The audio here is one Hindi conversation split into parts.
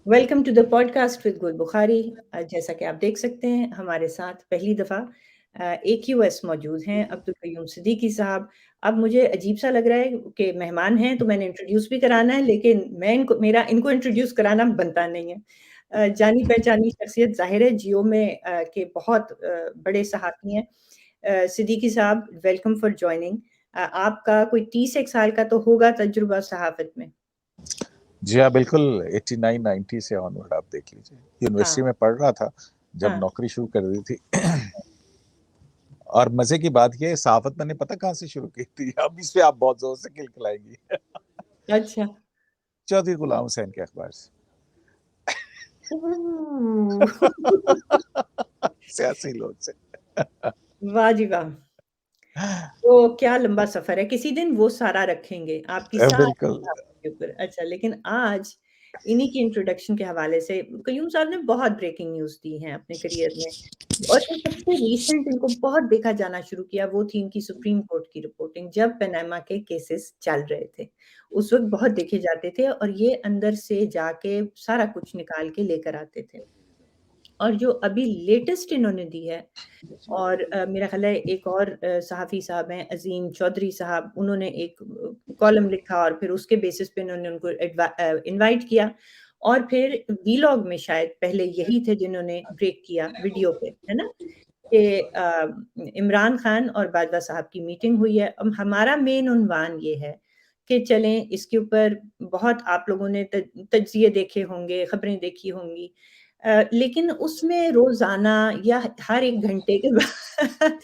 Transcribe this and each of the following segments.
Welcome to the podcast with Gul Bukhari. जैसा कि आप देख सकते हैं हमारे साथ पहली दफ़ा AQS मौजूद हैं अब्दुल कयूम सिद्दीकी साहब। अब मुझे अजीब सा लग रहा है कि मेहमान हैं तो मैंने इंट्रोड्यूस भी कराना है, लेकिन मैं इनको इंट्रोड्यूस कराना बनता नहीं है। जानी पहचानी शख्सियत ज़ाहिर है जियो में के बहुत बड़े सहाफ़ी हैं। सिद्दीकी साहब, वेलकम फॉर जॉइनिंग। आपका कोई 30 एक साल का तो होगा तजुर्बा सहाफ़त में। जी हाँ, बिल्कुल 89-90 से ऑनवर्ड आप देख लीजिए। यूनिवर्सिटी हाँ, में पढ़ रहा था जब हाँ। नौकरी शुरू कर दी थी। और मजे की बात ये है, सहाफत मैंने पता कहाँ से शुरू की थी, अब इस पे आप बहुत जोर से खिलखिलाएंगी। अच्छा। चौधरी गुलाम हुसैन के अखबार से। ओह! सियासी लोग से। वाह जी वाह! तो क्या लंबा सफ़र है, किसी दिन वो सारा रखेंगे, आपकी सारी बिल्कुल। किताबों के ऊपर। अच्छा, लेकिन आज इन्हीं की इंट्रोडक्शन के हवाले से कयूम साहब ने बहुत ब्रेकिंग न्यूज़ दी हैं अपने करियर में, और जो सबसे रीसेंट इनको बहुत देखा जाना शुरू किया, वो थी इनकी सुप्रीम कोर्ट की रिपोर्टिंग, जब पनामा के केसेस चल रहे थे। उस वक़्त बहुत देखे जाते थे और ये अंदर से जाके सारा कुछ निकाल के लेकर आते थे। और जो अभी लेटेस्ट इन्होंने दी है, और मेरा ख़्याल है एक और सहाफ़ी साहब हैं अज़ीम चौधरी साहब, उन्होंने एक कॉलम लिखा और फिर उसके बेसिस पे उन्होंने उनको इनवाइट किया, और फिर वीलॉग में शायद पहले यही थे जिन्होंने ब्रेक किया वीडियो पे, है ना? कि इमरान खान और बाजवा साहब की मीटिंग हुई है। अब हमारा मेन उन्वान ये है कि चलें इसके ऊपर, बहुत आप लोगों ने तज्ज़िये देखे होंगे, ख़बरें देखी होंगी। लेकिन उसमें रोज़ाना या हर 1 घंटे के बाद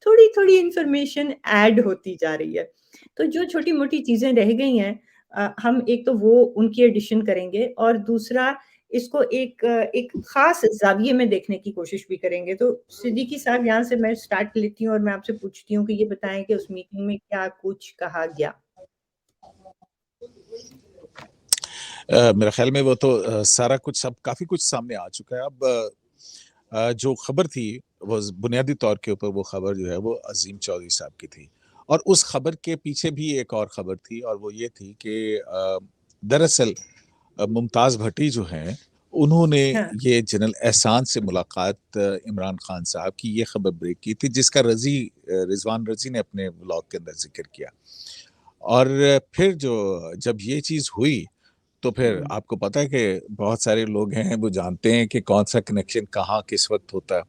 थोड़ी-थोड़ी इन्फॉर्मेशन ऐड होती जा रही है। तो जो छोटी-मोटी चीज़ें रह गई हैं, हम एक तो वो उनकी एडिशन करेंगे, और दूसरा इसको एक ख़ास ज़ाविये में देखने की कोशिश भी करेंगे। तो सिद्दीकी साहब, यहाँ से मैं स्टार्ट लेती हूँ और मैं आपसे पूछती हूँ कि ये बताएँ कि उस मीटिंग में क्या कुछ कहा गया? मेरे ख्याल में वो तो सारा कुछ सब काफी कुछ सामने आ चुका है अब। जो खबर थी वो बुनियादी तौर के ऊपर वो खबर जो है वो अजीम चौधरी साहब की थी, और उस खबर के पीछे भी एक और खबर थी, और वो ये थी कि दरअसल मुमताज भट्टी जो हैं उन्होंने हाँ, ये जनरल एहसान से मुलाकात इमरान खान साहब की ये खबर ब्रेक की थी, जिसका रिजवान रजी ने अपने ब्लॉग के अंदर जिक्र किया। और फिर जो जब ये चीज हुई तो फिर हुँ, आपको पता है कि बहुत सारे लोग हैं वो जानते हैं कि कौन सा कनेक्शन कहाँ किस वक्त होता है।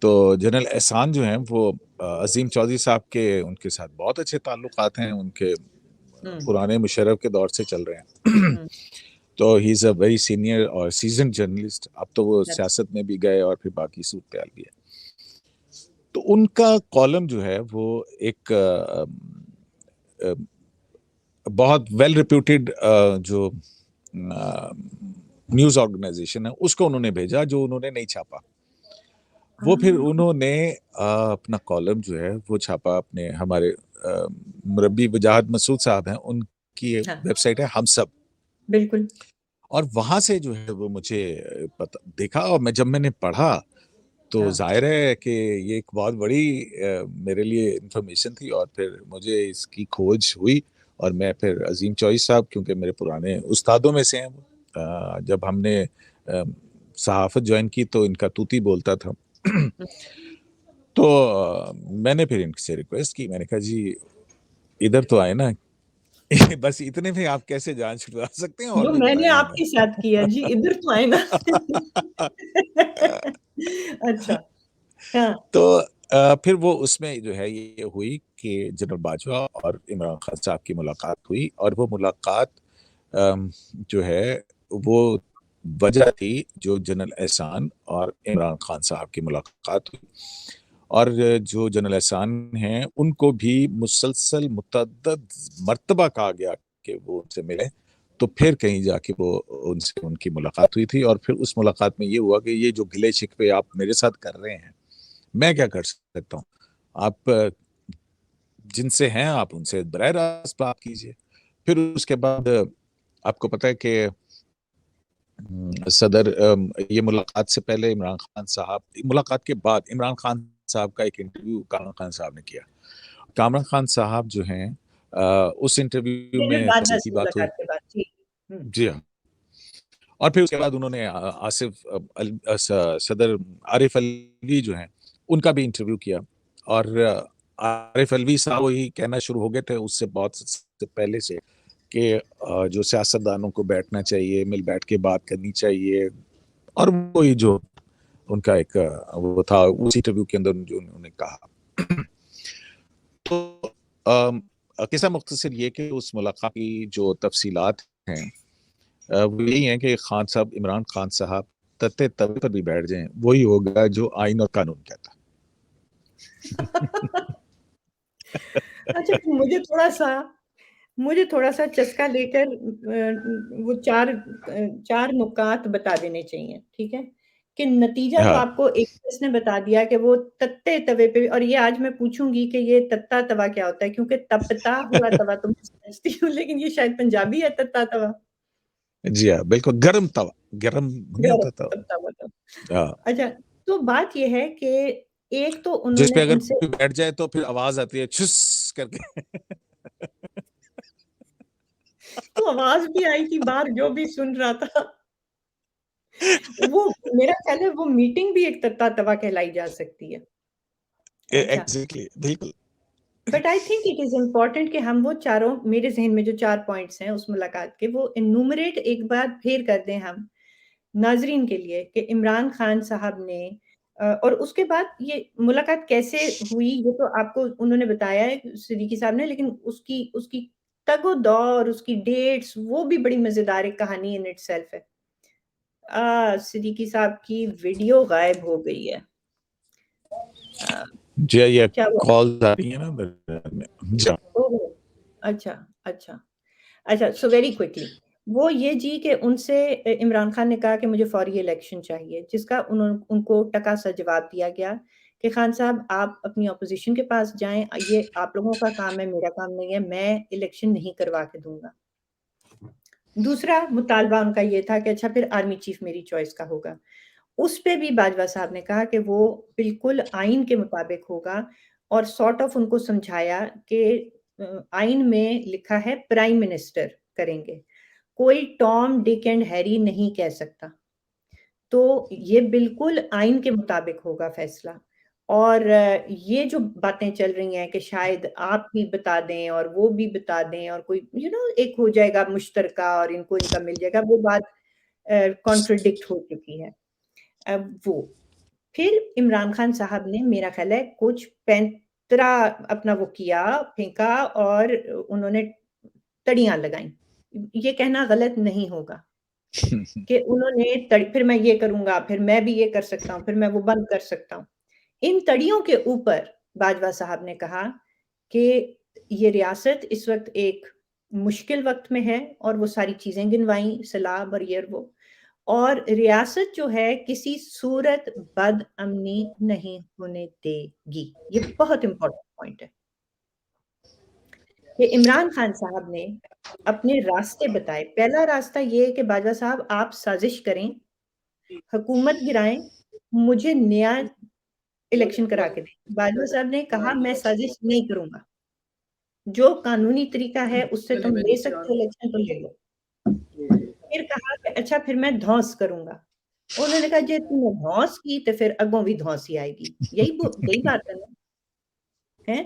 तो जनरल एहसान जो हैं वो अजीम चौधरी साहब के उनके साथ बहुत अच्छे ताल्लुकात हैं, उनके हुँ, पुराने मुशर्रफ के दौर से चल रहे हैं। हुँ, तो he is a very senior और सीजन जर्नलिस्ट। अब तो वो दैट्स सियासत में भी गए और फिर बाकी सूरत भी है। तो उनका कॉलम जो है वो एक अ, बहुत वेल रिप्यूटेड जो न्यूज ऑर्गेनाइजेशन है उसको उन्होंने भेजा, जो उन्होंने नहीं छापा। वो फिर हाँ, उन्होंने अपना कॉलम जो है वो छापा अपने हमारे मुरब्बी वजाहत मसूद साहब हैं, उनकी हाँ, वेबसाइट है हम सब। बिल्कुल। और वहां से जो है वो मुझे पता देखा, और मैं जब मैंने पढ़ा तो हाँ, जाहिर है कि ये एक बहुत बड़ी मेरे लिए इंफॉर्मेशन थी, और फिर मुझे इसकी खोज हुई। और मैं फिर अजीम चौधरी साहब, क्योंकि मेरे पुराने उस्तादों में से हैं वो, जब हमने सहाफत ज्वाइन की तो इनका तूती बोलता था। हुँ। तो मैंने फिर इनसे रिक्वेस्ट की, मैंने कहा जी इधर तो आए ना। बस इतने में आप कैसे जान छुड़वा सकते हैं, और जो भी मैंने बताएं आपके साथ किया जी, इधर तो आए ना। हमें। अच्छा, हाँ, तो फिर वो उसमें जो है ये हुई कि जनरल बाजवा और इमरान खान साहब की मुलाकात हुई, और वो मुलाकात जो है वो वजह थी जो जनरल एहसान और इमरान खान साहब की मुलाकात हुई। और जो जनरल एहसान हैं उनको भी मुसलसल मुतअद्दद मर्तबा कहा गया कि वो उनसे मिले। तो फिर कहीं जाके वो उनसे उनकी मुलाकात हुई थी, और फिर उस मुलाकात में ये हुआ कि ये जो गिले शिकवे आप मेरे साथ कर रहे हैं, मैं क्या कर सकता हूँ। आप जिनसे हैं आप उनसे बराह रास्त बात कीजिए। फिर उसके बाद आपको पता है कि सदर ये मुलाकात से पहले इमरान खान साहब, मुलाकात के बाद इमरान खान साहब का एक इंटरव्यू कामरान खान साहब ने किया। कामरान खान साहब जो हैं उस इंटरव्यू जनरल में बाजवा तफसील की से बात हुई। मुलाकात के बाद, जी। हुँ, जी हाँ। और फिर उसके बाद उन्होंने आसिफ सदर आरिफ अलवी जो हैं, उनका भी इंटरव्यू किया और आरिफ अलवी साहब वही कहना शुरू हो गए थे उससे बहुत से पहले से कि जो सियासतदानों को बैठना चाहिए, मिल बैठ के बात करनी चाहिए और वही जो उनका एक वो था उस इंटरव्यू के अंदर जो उन्होंने कहा। तो किस्सा मुख्तसर ये कि उस मुलाकात की जो तफसीलात हैं वो यही है कि खान साहब इमरान खान साहब तत्ते तवे पर भी बैठ जाएं वही होगा जो आइन और कानून कहता अच्छा, मुझे थोड़ा-सा चस्का लेकर वो 4 नुकात बता देने चाहिए, ठीक है? कि नतीजा तो हाँ आपको एक ने बता दिया कि वो तत्ते तवे पे और ये आज मैं पूछूँगी कि ये तत्ता तवा क्या होता है? क्योंकि तपता हुआ तवा तो मैं समझती हूँ, लेकिन ये शायद पंजाबी है तत्ता तवा। जी हाँ बिल्कुल गरम तवा गरम नहीं गरम होता तवा तत्ता वाला। हाँ अच्छा, तो बात ये है कि एक तो जिस पे उन्होंने अगर उनसे कोई बैठ जाए तो फिर आवाज आती है छुस करके। तो आवाज़ भी आई थी बाहर जो भी सुन रहा था। वो मेरा ख़्याल है वो मीटिंग भी एक तत्ता तवा कहलाई जा सकती है। अच्छा, एग्जैक्टली बिल्कुल। But I think it is important कि हम वो चारों मेरे ज़हन में जो 4 पॉइंट्स हैं उस मुलाकात के वो एनुमरेट एक बार फिर कर दें हम, नाज़रीन के लिए कि इमरान खान साहब ने और उसके बाद ये मुलाकात कैसे हुई ये तो आपको उन्होंने बताया है सिद्दीकी साहब ने लेकिन उसकी उसकी तग-ओ-दौर, उसकी डेट्स वो भी बड़ी मज़ेदार एक कहानी इन इटसेल्फ है। सिद्दीकी साहब की वीडियो गायब हो गई है। अ, जी हाँ, ये क्या हुआ? कॉल्स आ रही है ना मेरे में। जी हाँ। ओह! अच्छा, अच्छा। अच्छा, सो वेरी क्विकली वो ये जी कि उनसे इमरान खान ने कहा कि मुझे फ़ौरी इलेक्शन चाहिए, जिसका उनको टका-सा जवाब दिया गया कि खान साहब आप अपनी ऑपोज़िशन के पास जाएँ ये आप लोगों का काम है, मेरा काम नहीं है, मैं इलेक्शन नहीं करवा के दूँगा। दूसरा मुतालबा उनका ये था कि अच्छा फिर आर्मी चीफ़ मेरी चॉइस का होगा। उस पे भी बाजवा साहब ने कहा कि वो बिल्कुल आइन के मुताबिक होगा और सॉर्ट ऑफ उनको समझाया कि आइन में लिखा है प्राइम मिनिस्टर करेंगे। कोई टॉम, डिक एंड हैरी नहीं कह सकता। तो ये बिल्कुल आइन के मुताबिक होगा फैसला और ये जो बातें चल रही हैं कि शायद आप भी बता दें और वो भी बता दें और कोई एक हो जाएगा मुश्तरका और इनको इनका मिल जाएगा, वो बात कॉन्ट्रडिक्ट हो चुकी है। वो। फिर इमरान खान साहब ने मेरा ख़्याल है कुछ पैंतरा अपना वो किया, फेंका और उन्होंने तड़ियाँ लगाईं। ये कहना गलत नहीं होगा कि उन्होंने फिर मैं ये करूँगा, फिर मैं भी ये कर सकता हूँ, फिर मैं वो बंद कर सकता हूँ। इन तड़ियों के ऊपर बाजवा साहब ने कहा कि ये रियासत इस वक़्त एक मुश्किल वक़्त में है और वो सारी चीज़ें गिनवाईं, सैलाब और ये और वो। और रियासत जो है किसी सूरत बदअमनी नहीं होने देगी। ये बहुत इम्पोर्टेंट पॉइंट है कि इमरान खान साहब ने अपने रास्ते बताए। पहला रास्ता ये है कि बाजवा साहब आप साज़िश करें, हुकूमत गिराएँ, मुझे नया इलेक्शन करा के दें। बाजवा साहब ने कहा मैं साज़िश नहीं करूँगा। जो कानूनी तरीका है उससे तुम ले सकते हो इलेक्शन तो ले लो। फिर कहा कि अच्छा फिर मैं धौंस करूँगा। उन्होंने कहा जे तूने धौंस की ते फिर अगों भी धौंस ही आएगी। यही बात है ना, हैं?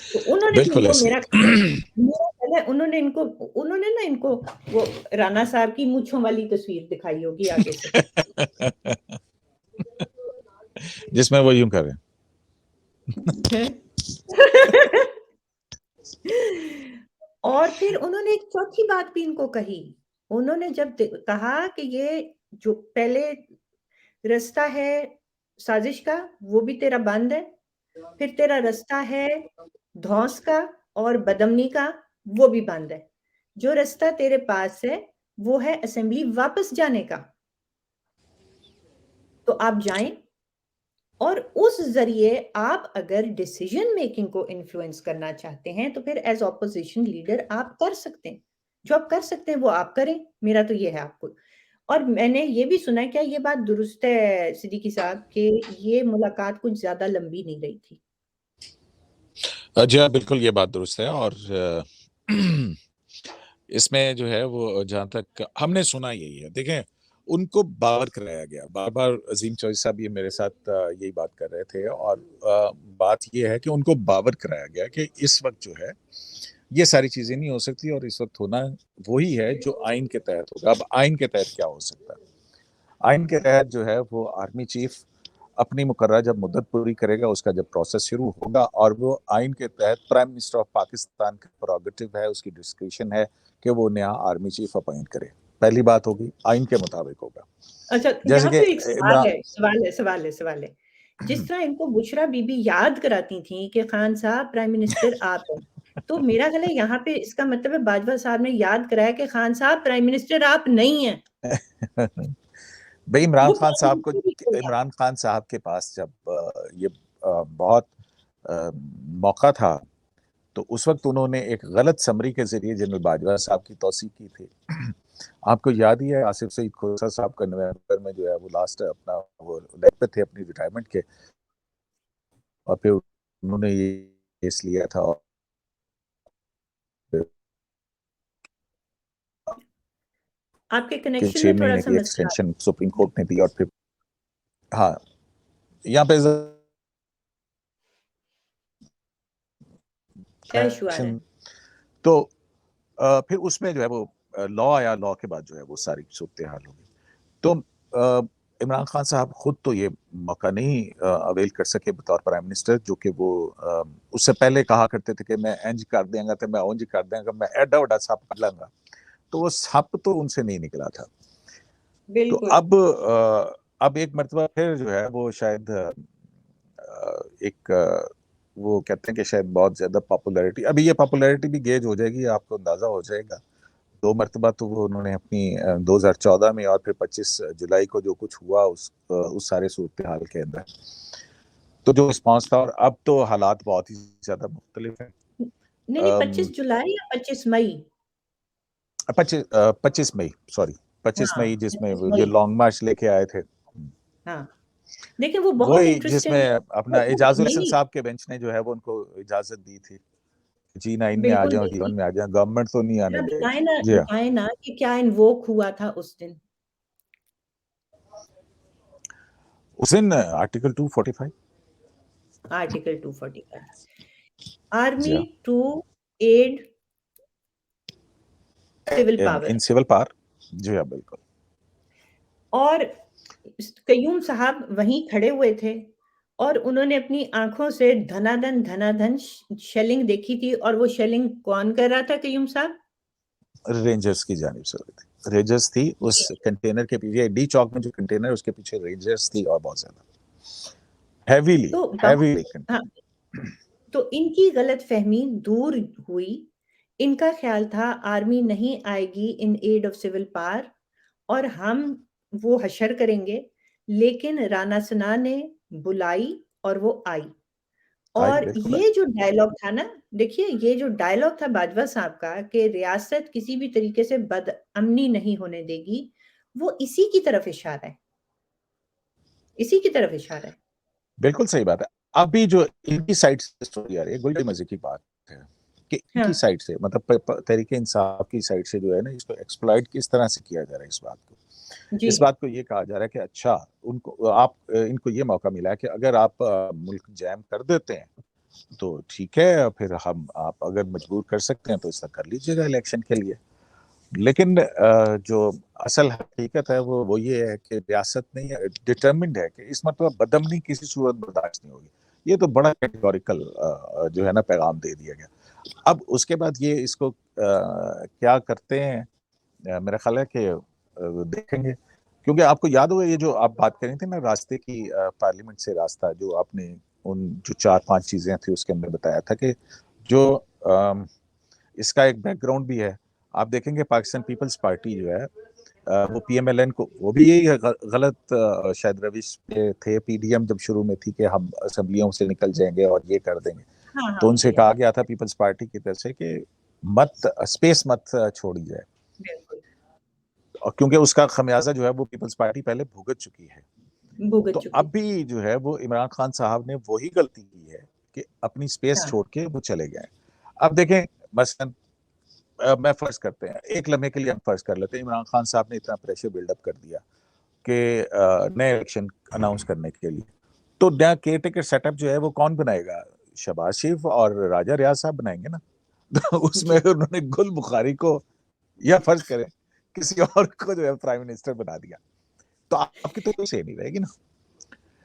तो उन्होंने भी बिल्कुल इनको ऐसे। मेरा ख़्याल है उन्होंने ना इनको वो राणा साहब की मूँछों वाली तस्वीर दिखाई होगी आगे से। जिसमें वो यूं कर रहे हैं। हैं? और फिर उन्होंने एक चौथी बात भी इनको कही। उन्होंने जब कहा कि ये जो पहले रास्ता है साज़िश का, वो भी तेरा बंद है। फिर तेरा रास्ता है धौंस का और बदअमनी का, वो भी बंद है। जो रास्ता तेरे पास है, वो है असेंबली वापस जाने का। तो आप जाएँ और उस ज़रिए आप अगर डिसीज़न मेकिंग को इन्फ्लुएंस करना चाहते हैं, तो फिर एज़ ऑपोज़िशन लीडर आप कर सकते हैं। जो आप कर सकते हैं, वो आप करें। मेरा तो ये है आपको और मैंने ये भी सुना है, क्या ये बात दुरुस्त है सिद्दीकी साहब कि ये मुलाकात कुछ ज़्यादा लंबी नहीं रही थी? जी हाँ, बिल्कुल ये बात दुरुस्त है और इसमें जो है वो जहाँ तक हमने सुना यही है। देखें, उनको बावर कराया गया। बार-बार अज़ीम चौधरी साहब ये मेरे साथ यही बात कर रहे थे और बात ये है कि उनको बावर कराया गया कि इस वक़्त जो है, ये सारी चीज़ें नहीं हो सकती और इस वक़्त होना वही है जो आइन के तहत होगा। अब आइन के तहत क्या हो सकता है? आइन के तहत जो है वो आर्मी चीफ अपनी मुकर्रर जब मुद्दत पूरी करेगा, उसका जब प्रोसेस शुरू होगा और वो आइन के तहत प्राइम मिनिस्टर ऑफ पाकिस्तान का प्रोगेटिव है, उसकी डिस्क्रिशन है कि वो नया आर्मी चीफ अपॉइंट करे। पहली बात होगी, आइन के मुताबिक होगा। अच्छा, जैसे यहाँ कि पे एक सवाल इमरान है, सवाल है। जिस तरह इनको बुशरा बीबी याद कराती थीं कि खान साहब प्राइम मिनिस्टर आप हैं, तो मेरा ख़्याल है यहाँ पे इसका मतलब है बाजवा साहब ने याद कराया कि खान साहब प्राइम मिनिस्टर आप नहीं हैं। भाई इमरान वो खान प्राइम साहब को मिनिस्टर ही बोला। इमरान खान साहब के पास जब ये बहुत मौका था, तो उस वक़्त उन्होंने एक गलत समरी के ज़रिए जनरल बाजवा साहब की तौसीक़ की थी। आपको याद ही है आसिफ सईद खोसा साहब का नवंबर में जो है वो लास्ट अपना वो डेथ पे थे अपनी रिटायरमेंट के और फिर उन्होंने ये केस लिया था और फिर आपके के कनेक्शन 6 में महीने थोड़ा-सा की मसला एक्सटेंशन सुप्रीम कोर्ट ने दी और फिर हाँ, यहाँ पे क्या इश्यू आ रहा कनेक्शन है? तो फिर उसमें जो है वो लॉ आया, लॉ के बाद जो है वो सारी सूरत-ए-हाल हो गई। तो इमरान खान साहब खुद तो ये मौका नहीं अवेल कर सके बतौर प्राइम मिनिस्टर जो कि वो उससे पहले कहा करते थे कि मैं इंज कर देंगा तो मैं उंज कर देंगा, मैं एडा वड्डा सप कर लूँगा। तो वो सप तो उनसे नहीं निकला था। तो बिल्कुल। अब एक मर्तबा फिर जो है वो शायद एक वो कहते हैं कि शायद बहुत ज़्यादा पॉपुलैरिटी अभी ये पॉपुलैरिटी भी गेज हो जाएगी, आपको अंदाज़ा हो जाएगा। 2 मर्तबा तो वो उन्होंने अपनी 2014 में और फिर 25 जुलाई को जो कुछ हुआ उस सारे सूरत-ए-हाल के अंदर, तो जो रिस्पॉन्स था और अब तो हालात बहुत ही ज़्यादा मुख्तलिफ हैं। नहीं, अम, 25 जुलाई या 25 मई? 25 मई सॉरी 25 हाँ, मई जिसमें 25 वो जो मई। लॉन्ग मार्च लेके आए थे। हाँ, देखिए वो बहुत वही इंटरेस्टिंग जिसमें है। अपना वो एजाज़ुल हसन नहीं, साहब के बेंच ने जो है वो उनको इजाज़त दी थी। G9 में आ बिल्कुल जाओ, नहीं। G1 में आ जाओ, गवर्नमेंट तो नहीं आने ज़रा देगी। जी हाँ। बताएँ ना कि क्या इन्वोक हुआ था उस दिन? उस दिन आर्टिकल 245 आर्टिकल 245 जी आर्मी हाँ। To aid civil in power civil power जी हाँ, बिल्कुल। और कय्यूम साहब वहीं खड़े हुए थे और उन्होंने अपनी आँखों से धनाधन शेलिंग देखी थी और वो शेलिंग कौन कर रहा था कय्यूम साहब? रेंजर्स की जानिब से हुई थी। रेंजर्स थी उस कंटेनर के पीछे डी चौक में जो कंटेनर है उसके पीछे रेंजर्स थी और बहुत ज़्यादा। हेवीली, तो बात हेवीली हाँ, कंटेनर। तो इनकी गलतफ़हमी दूर हुई। इनका ख़्याल था आर्मी नहीं आएगी इन एड ऑफ सिविल पावर और हम वो हशर करेंगे, लेकिन राणा सना ने बुलाई और वो आई। आई और बिल्कुल आई। ये जो डायलॉग था ना, देखिए ये जो डायलॉग था बाजवा साहब का कि रियासत किसी भी तरीके से बदअमनी नहीं होने देगी, वो इसी की तरफ इशारा है। इसी की तरफ इशारा है। बिल्कुल सही बात है। अभी जो इनकी साइड से स्टोरी आ रही है, बड़ी मज़े की बात है कि हाँ, इनकी साइड से मतलब प प तहरीक-ए-इंसाफ की साइड से जो है ना इसको एक्सप्लॉइट किस तरह से किया जा रहा है इस बात को। जी। इस बात को ये कहा जा रहा है कि अच्छा उनको आप इनको ये मौका मिला है कि अगर आप मुल्क जैम कर देते हैं, तो ठीक है फिर हम आप अगर मजबूर कर सकते हैं तो ऐसा कर लीजिएगा इलेक्शन के लिए। लेकिन जो असल हकीकत है वो ये है कि रियासत नहीं डिटरमिन्ड है कि इस मतलब बदअमनी किसी सूरत बर्दाश्त नहीं होगी। ये तो बड़ा कैटेगोरिकल जो है ना पैगाम दे दिया गया। अब उसके बाद ये इसको क्या करते हैं मेरा ख़्याल है कि देखेंगे। क्योंकि आपको याद होगा ये जो आप बात कर रही थी ना रास्ते की पार्लियामेंट से रास्ता जो आपने उन जो 4-5 चीज़ें थी उसके अंदर बताया था कि जो अम, इसका एक बैकग्राउंड भी है। आप देखेंगे पाकिस्तान पीपल्स पार्टी जो है वो पीएमएलएन को वो भी यही गलत शायद रविश पे थे पीडीएम जब शुरू में थी कि हम असेंबलियों से निकल जाएंगे और ये कर देंगे। हाँ, तो हाँ, उनसे जी हाँ, कहा गया था पीपल्स पार्टी की तरफ से कि मत स्पेस मत छोड़ी जाए बिल्कुल, और क्योंकि उसका खमियाजा जो है वो पीपल्स पार्टी पहले भुगत चुकी है। भुगत तो चुकी अब थी। भी जो है वो इमरान खान साहब ने वही गलती की है कि अपनी स्पेस हाँ, छोड़ के वो चले गए। अब देखें मसलन मैं फर्ज करते हैं, एक लम्हे के लिए हम फर्ज कर लेते हैं, इमरान खान साहब ने इतना प्रेशर बिल्डअप कर दिया कि नए इलेक्शन अनाउंस करने के लिए, तो नया केयर टेकर सेटअप जो है वो कौन बनाएगा? शहबाज शरीफ और राजा रियाज साहब बनाएंगे ना। तो उसमें जी। उन्होंने गुल बुखारी को, या फर्ज करें किसी और को जो है प्राइम मिनिस्टर बना दिया, तो आपकी तो कोई सही नहीं रहेगी ना।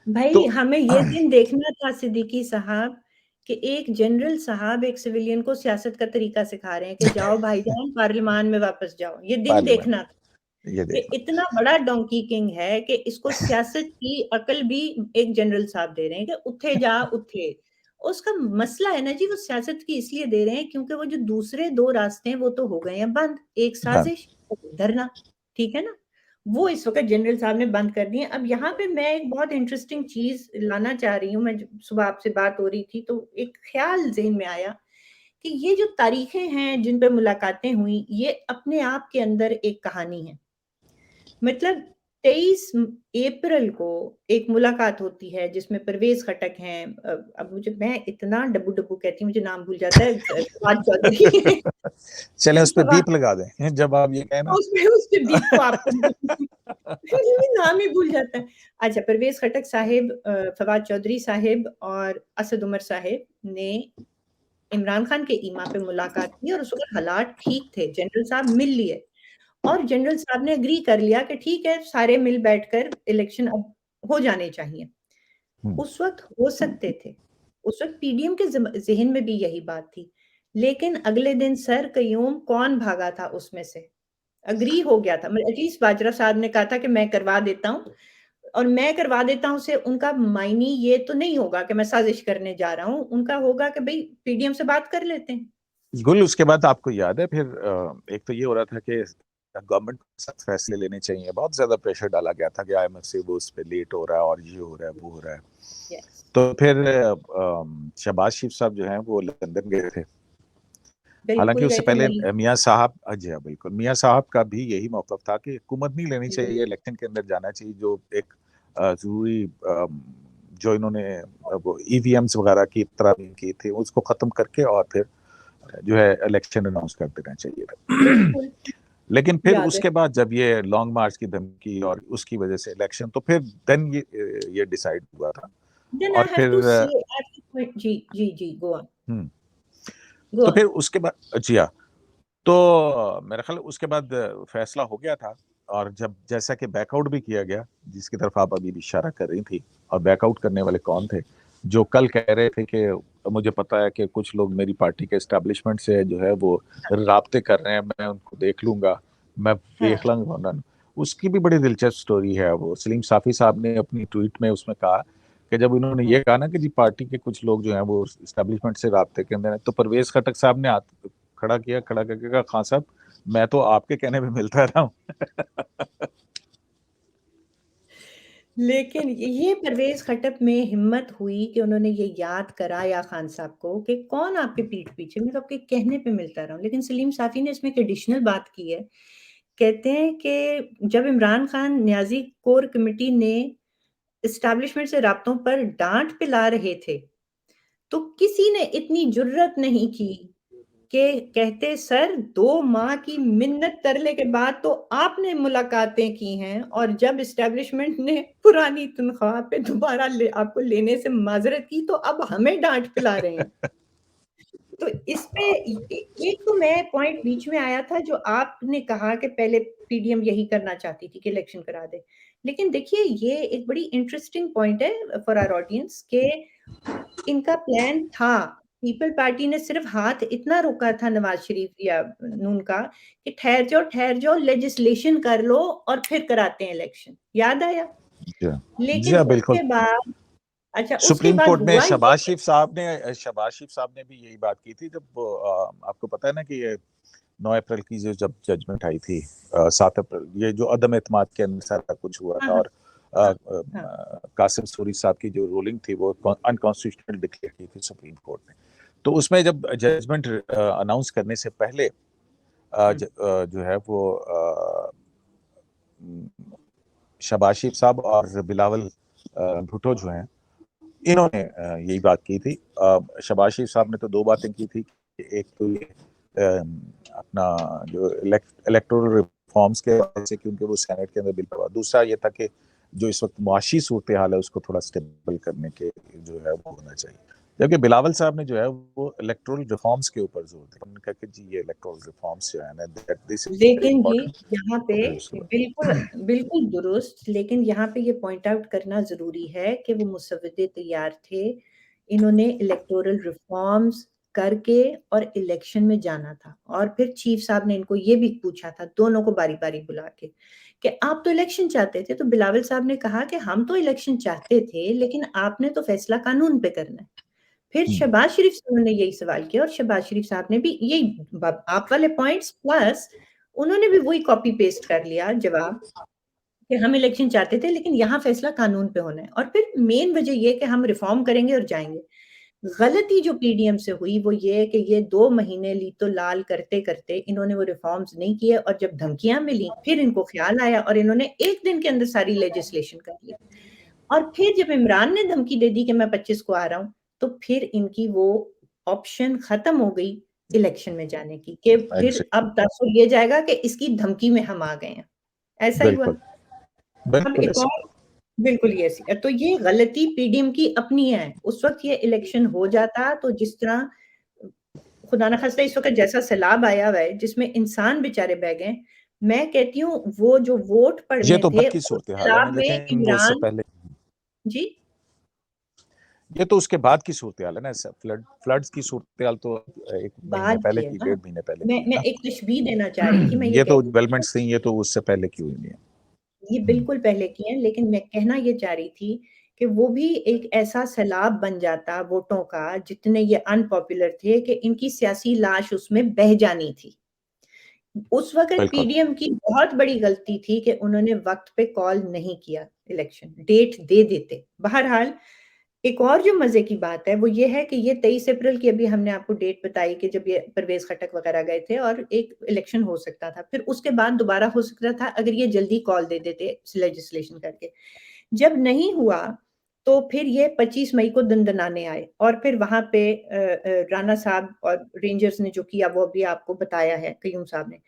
भाई तो हमें ये दिन देखना था सिद्दीकी साहब कि एक जनरल साहब एक सिविलियन को सियासत का तरीका सिखा रहे हैं कि जाओ भाईजान पार्लियामान में वापस जाओ, ये दिन पार्लियामेंट, देखना था। ये ये देखना। इतना बड़ा डोंकी किंग है कि इसको सियासत की अकल भी एक जनरल साहब दे रहे हैं कि उठे जा उठे। उसका मसला है ना जी, वो सियासत की इसलिए दे रहे हैं क्योंकि वो जो दूसरे 2 रास्ते हैं वो तो हो गए हैं बंद। एक हाँ, साजिश, धरना, ठीक है ना? वो इस वक़्त जनरल साहब ने बंद कर दिए। अब यहाँ पे मैं एक बहुत इंटरेस्टिंग चीज़ लाना चाह रही हूँ। मैं ज सुबह आपसे बात हो रही थी तो एक ख़्याल ज़हन में आया कि ये जो तारीखें हैं जिन पे मुलाकातें हुई, ये अपने आप के अंदर एक कहानी है। मतलब 23 अप्रैल को एक मुलाकात होती है जिसमें परवेज़ खटक हैं, अब मुझे मैं इतना डब्बू-डब्बू कहती हूँ, मुझे नाम भूल जाता है, फवाद चौधरी। चलें उस पे फवाद, बीप लगा दें जब आप ये कहें ना। उसपे बीप तो आपको मुझे नाम ही भूल जाता है। अच्छा, परवेज़ खटक साहिब, फवाद चौधरी साहिब और असद उमर साहिब ने इमरान खान के ईमा पे मुलाकात की और उस वक़्त हालात ठीक थे। जनरल साहब मिल लिए और जनरल साहब ने एग्री कर लिया कि ठीक है, सारे मिल बैठकर इलेक्शन अब हो जाने चाहिए। हम्म, उस वक़्त हो सकते थे। उस वक़्त पीडीएम के ज़हन में भी यही बात थी। लेकिन अगले दिन सर कयूम कौन भागा था उसमें से? एग्री हो गया था। मतलब एटलीस्ट बाजवा साहब ने कहा था कि मैं करवा देता हूँ और मैं करवा देता हूँ से उनका मायने ये तो नहीं होगा कि मैं साज़िश करने जा रहा हूँ। उनका होगा कि भई पीडीएम से बात कर लेते हैं। गुल उसके बाद आपको याद है फिर एक तो ये हो रहा था कि गवर्नमेंट को सख्त फैसले लेने चाहिए, बहुत ज्यादा प्रेशर डाला गया था कि आईएमएफ से वो उस पे लेट हो रहा है और ये हो रहा है वो हो रहा है। यस, तो फिर शहबाज शरीफ साहब जो हैं वो लंदन गए थे। हालांकि बिल्कुल गए उससे थे पहले मई। मियां साहब, जी हाँ बिल्कुल, मियां साहब का भी यही मौक़िफ़ था कि हुकूमत नहीं लेनी जी, चाहिए, इलेक्शन के अंदर जाना चाहिए, जो एक ज़रूरी जो इन्होंने वो ईवीएम्स वगैरह की तरह की थी उसको ख़त्म करके और फिर जो है इलेक्शन अनाउंस कर देना चाहिए था। बिल्कुल, लेकिन फिर याद है। उसके बाद जब ये लॉन्ग मार्च की धमकी और उसकी वजह से इलेक्शन, तो फिर देन ये डिसाइड हुआ था। Then I और have फिर to say at this point ji, go on, hmm, go तो on. फिर उसके बाद जी हाँ, तो मेरा ख़्याल है उसके बाद फैसला हो गया था और जब जैसा कि बैकआउट भी किया गया, जिसकी तरफ आप अभी भी इशारा कर रही थी, और बैकआउट करने वाले कौन थे? जो कल कह रहे थे कि मुझे पता है कि कुछ लोग मेरी पार्टी के एस्टेब्लिशमेंट से जो है वो राब्ते कर रहे हैं, मैं उनको देख लूँगा, मैं हाँ, देख लूँगा उन्होंने। उसकी भी बड़ी दिलचस्प स्टोरी है वो। सलीम साफ़ी साहब ने अपनी ट्वीट में उसमें कहा कि जब उन्होंने हाँ। ये कहा ना कि जी पार्टी के कुछ लोग जो हैं वो एस्टेब्लिशमेंट से राब्ते के अंदर हैं, तो परवेज़ खटक साहब ने हाथ खड़ा किया, खड़ा करके कहा, "खान साहब, मैं तो आपके कहने पे मिलता रहा हूँ।" लेकिन ये परवेज़ खटक में हिम्मत हुई कि उन्होंने ये याद कराया खान साहब को कि कौन आपके पीठ पीछे, मैं तो आपके कहने पे मिलता रहा हूँ। लेकिन सलीम साफ़ी ने इसमें एक एडिशनल बात की है। कहते हैं कि जब इमरान खान नियाज़ी कोर कमिटी ने एस्टेब्लिशमेंट से राब्तों पर डाँट पिला रहे थे, तो किसी ने इतनी जुर्रत नहीं की कि कहते सर 2 माह की मिन्नत तरले के बाद तो आपने मुलाकातें की हैं और जब एस्टेब्लिशमेंट ने पुरानी तनख्वाह पे दोबारा आपको लेने से माज़रत की तो अब हमें डाँट पिला रहे हैं। तो इसपे एक तो मैं पॉइंट बीच में आया था जो आपने कहा कि पहले पीडीएम यही करना चाहती थी कि इलेक्शन करा दे। लेकिन देखिए ये एक बड़ी इंटरेस्टिंग पॉइंट है फॉर आवर ऑडियंस कि इनका प्लान था। पीपल पार्टी ने सिर्फ़ हाथ इतना रोका था नवाज़ शरीफ या नून का कि ठहर जाओ लेजिस्लेशन कर लो और फिर कराते हैं इलेक्शन। याद आया? जी हाँ। जी लेकिन हाँ, बिल्कुल। उसके बाद अच्छा उसके सुप्रीम बाद कोर्ट में हुआ ये कि शहबाज शरीफ साहब ने भी यही बात की थी जब आपको पता है ना कि ये 9 अप्रैल की जो जब जजमेंट आई थी, 7 अप्रैल, ये जो अदम एतमाद के अंदर सारा कुछ हुआ हाँ, था, हाँ, और हाँ, हाँ। कासिम सूरी साहब की जो रूलिंग थी वो अनकॉन्स्टिट्यूशनल डिक्लेयर की थी सुप्रीम कोर्ट ने। तो उसमें जब जजमेंट अनाउंस करने से पहले हुँ, जो है वो शहबाज शरीफ साहब और बिलावल भुट्टो जो हैं, इन्होंने यही बात की थी। शहबाज शरीफ साहब ने तो 2 बातें की थी कि एक तो ये अपना जो इलेक्टोरल रिफॉर्म्स के वजह से, क्योंकि वो सेनेट के अंदर बिल करवा। दूसरा ये था कि जो इस वक्त मुआशी सूरत हाल है उसको थोड़ा स्टेबल करने के जो है वो होना चाहिए। जबकि बिलावल साहब ने जो है वो इलेक्टोरल रिफॉर्म्स के ऊपर जोर दिया। उन्होंने कहा कि जी ये इलेक्टोरल रिफॉर्म्स जो है ना, दैट दिस इज वेरी लेकिन जी इंपॉर्टेंट। यहाँ पे तो फिर उसके बिल्कुल बाद बिल्कुल दुरुस्त, लेकिन यहाँ पे ये पॉइंट आउट करना ज़रूरी है कि वो मुसव्विदे तैयार थे। इन्होंने इलेक्टोरल रिफॉर्म्स करके और इलेक्शन में जाना था, और फिर चीफ साहब ने इनको ये भी पूछा था, दोनों को बारी-बारी बुला के, कि आप तो इलेक्शन चाहते थे। तो बिलावल साहब ने कहा कि हम तो इलेक्शन चाहते थे, लेकिन आपने तो फैसला कानून पे करना है। फिर शहबाज शरीफ से उन्होंने यही सवाल किया, और शहबाज शरीफ साहब ने भी यही आप वाले पॉइंट्स प्लस उन्होंने भी वही कॉपी पेस्ट कर लिया जवाब, कि हम इलेक्शन चाहते थे लेकिन यहाँ फैसला कानून पे होना है। और फिर मेन वजह ये कि हम रिफॉर्म करेंगे और जाएंगे। गलती जो पीडीएम से हुई वो ये कि ये 2 महीने ली तो लाल करते करते इन्होंने वो रिफॉर्म्स नहीं किए, और जब धमकियां मिली फिर इनको ख्याल आया और इन्होंने एक दिन के अंदर सारी लेजिस्लेशन कर ली। और फिर जब इमरान ने धमकी दे दी कि मैं 25 को आ रहा हूँ, तो फिर इनकी वो ऑप्शन खत्म हो गई इलेक्शन में जाने की, कि फिर एग्जैक्टली, अब तासुर ये जाएगा कि इसकी धमकी में हम आ गए हैं। ऐसा ही हुआ। बिल्कुल अब बिल्कुल एक ऐसे। और बिल्कुल ये ऐसी तो ये गलती पीडीएम की अपनी है। उस वक्त ये इलेक्शन हो जाता तो जिस तरह खुदा ना खास्ता इस वक्त जैसा सैलाब आया हुआ है जिसमें इंसान बेचारे बह गए, मैं कहती हूँ वो जो वोट ये पड़ने तो थे बाद की उस सूरत हाल है ना, सैलाब में लेकिन वो उससे इमरान पहले, जी ये तो उसके बाद की सूरत हाल है ना। फ्लड्स की सूरत हाल तो एक महीने बाद पहले की है की, ना। 1.5 महीने पहले की मैं है एक तशबीह देना चाह रही थी, मैं ना। ये ये कह तो रही थी डेवलपमेंट्स थी, ये तो उससे पहले की हुई नहीं है। ये बिल्कुल पहले की हैं, लेकिन मैं कहना ये चाह रही थी कि वो भी एक ऐसा सैलाब बन जाता वोटों का, जितने ये अनपॉपुलर थे कि इनकी सियासी लाश उसमें बह जानी थी। उस वक़्त बिल्कुल। पीडीएम की बहुत बड़ी गलती थी कि उन्होंने वक़्त पे कॉल नहीं किया इलेक्शन, डेट दे देते। बहरहाल एक और जो मज़े की बात है वो ये है कि ये 23 अप्रैल की अभी हमने आपको डेट बताई कि जब ये परवेज़ खट्टक वग़ैरह गए थे और एक इलेक्शन हो सकता था। फिर उसके बाद दोबारा हो सकता था अगर ये जल्दी कॉल दे देते लेजिस्लेशन करके। जब नहीं हुआ, तो फिर ये 25 मई को दनदनाने आए, और फिर वहाँ पे राणा साहब और रेंजर्स ने जो किया वो अभी आपको बताया है कयूम साहब ने।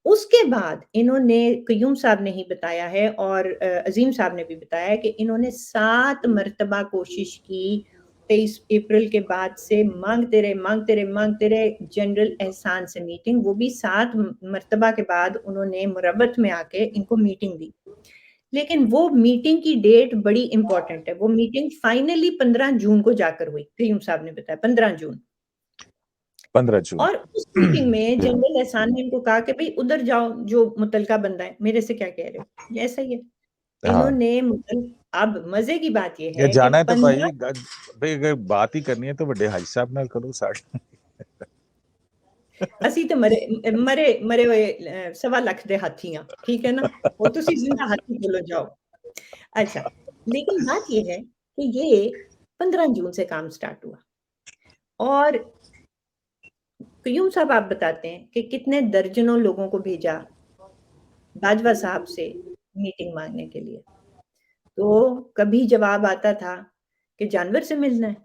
उसके बाद इन्होंने कयूम साहब ने ही बताया है और अज़ीम साहब ने भी बताया है कि इन्होंने 7 मर्तबा कोशिश की 23 अप्रैल के बाद से माँगते रहे जनरल एहसान से मीटिंग, वो भी 7 मर्तबा के बाद उन्होंने मुरव्वत में आके इनको मीटिंग दी। लेकिन वो मीटिंग की डेट बड़ी इम्पोर्टेंट है, वो मीटिंग फाइनली 15 जून को जाकर हुई, कयूम साहब ने बताया 15 जून। 15 जून। और उस मीटिंग में जनरल एहसान ने इनको कहा कि भई उधर जाओ जो मुतलका बंदा है, मेरे से क्या कह रहे हो? ये ऐसा ही है। हाँ, इन्होंने अब मज़े की बात ये ये है कि जाना है तो 15 भाई अगर बात ही करनी है तो बड़े हाजी साहब नाल करो साठ। ਅਸੀਂ ਤੇ मरे हुए 1.25 लाख दे हाथी हां, ठीक है ना? और तुसी जिंदा हाथी बोलो जाओ। अच्छा, लेकिन बात ये है कि ये 15 जून से काम स्टार्ट हुआ, और कयूम साहब आप बताते हैं कि कितने दर्जनों लोगों को भेजा बाजवा साहब से मीटिंग माँगने के लिए। तो कभी जवाब आता था कि जानवर से मिलना है,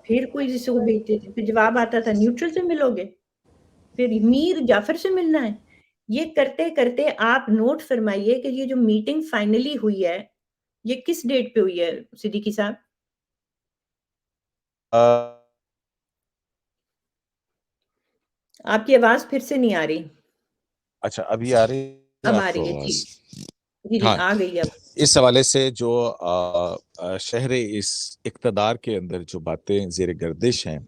फिर कोई किसी को भेजते थे, फिर जवाब आता था न्यूट्रल से मिलोगे, फिर मीर जाफ़र से मिलना है। ये करते-करते आप नोट फ़रमाइए कि ये जो मीटिंग फाइनली हुई है, ये किस डेट पे हुई है सिद्दीकी साहब? अ, आपकी आवाज़ फिर से नहीं आ रही। अच्छा, अभी आ रही है अब आ आपको रही है, जी। आवाज? जी, जी, हाँ, आ गई अब। इस हवाले से जो शहरे इस इक़्तिदार के अंदर जो बातें ज़ेर गर्दिश हैं,